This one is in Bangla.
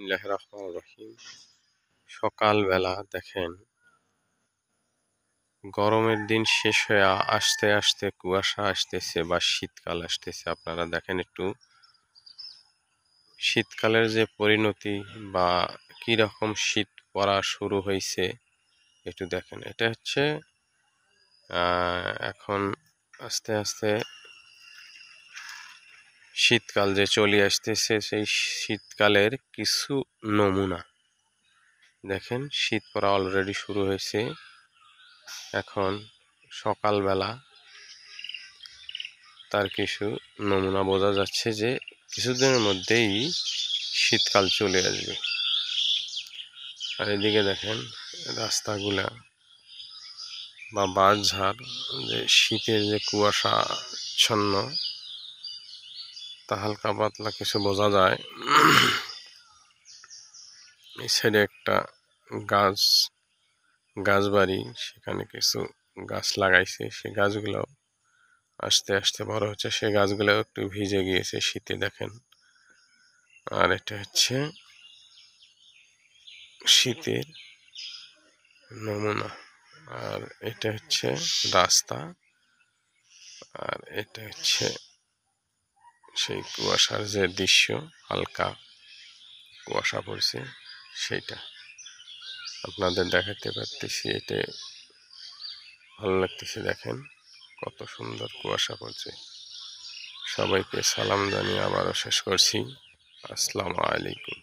বিসমিল্লাহির রহমানির রহিম। সকালবেলা দেখেন গরমের দিন শেষ হয়ে আস্তে আস্তে কুয়াশা আসতেছে বা শীতকাল আসতেছে। আপনারা দেখেন একটু শীতকালের যে পরিণতি বা কি রকম শীত পড়া শুরু হয়েছে একটু দেখেন। এটা হচ্ছে এখন আস্তে আস্তে শীতকাল যে চলে আসতেছে, সেই শীতকালের কিছু নমুনা দেখেন। শীত পড়া অলরেডি শুরু হয়েছে। এখন সকালবেলা তার কিছু নমুনা বোঝা যাচ্ছে যে কিছুদিনের মধ্যেই শীতকাল চলে আসবে। আর এদিকে দেখেন রাস্তাগুলা বা বাঁশঝাড়, যে শীতের যে কুয়াশা আচ্ছন্ন, তা হালকা পাতলা কিছু বোঝা যায়। এই সাইডে একটা গাছবাড়ি, সেখানে কিছু গাছ লাগাইছে। সে গাছগুলো আস্তে আস্তে বড় হচ্ছে। সে গাছগুলো একটু ভিজে গিয়েছে শীতে দেখেন। আর এটা হচ্ছে শীতের নমুনা। আর এটা হচ্ছে রাস্তা। আর এটা হচ্ছে সেই কুয়াশার যে দৃশ্য, হালকা কুয়াশা পড়ছে সেইটা আপনাদের দেখাতে পারতেছি। এটা ভালো লাগতেছে, দেখেন কত সুন্দর কুয়াশা পড়ছে। সবাইকে সালাম জানিয়ে আবারও শেষ করছি। আসসালামু আলাইকুম।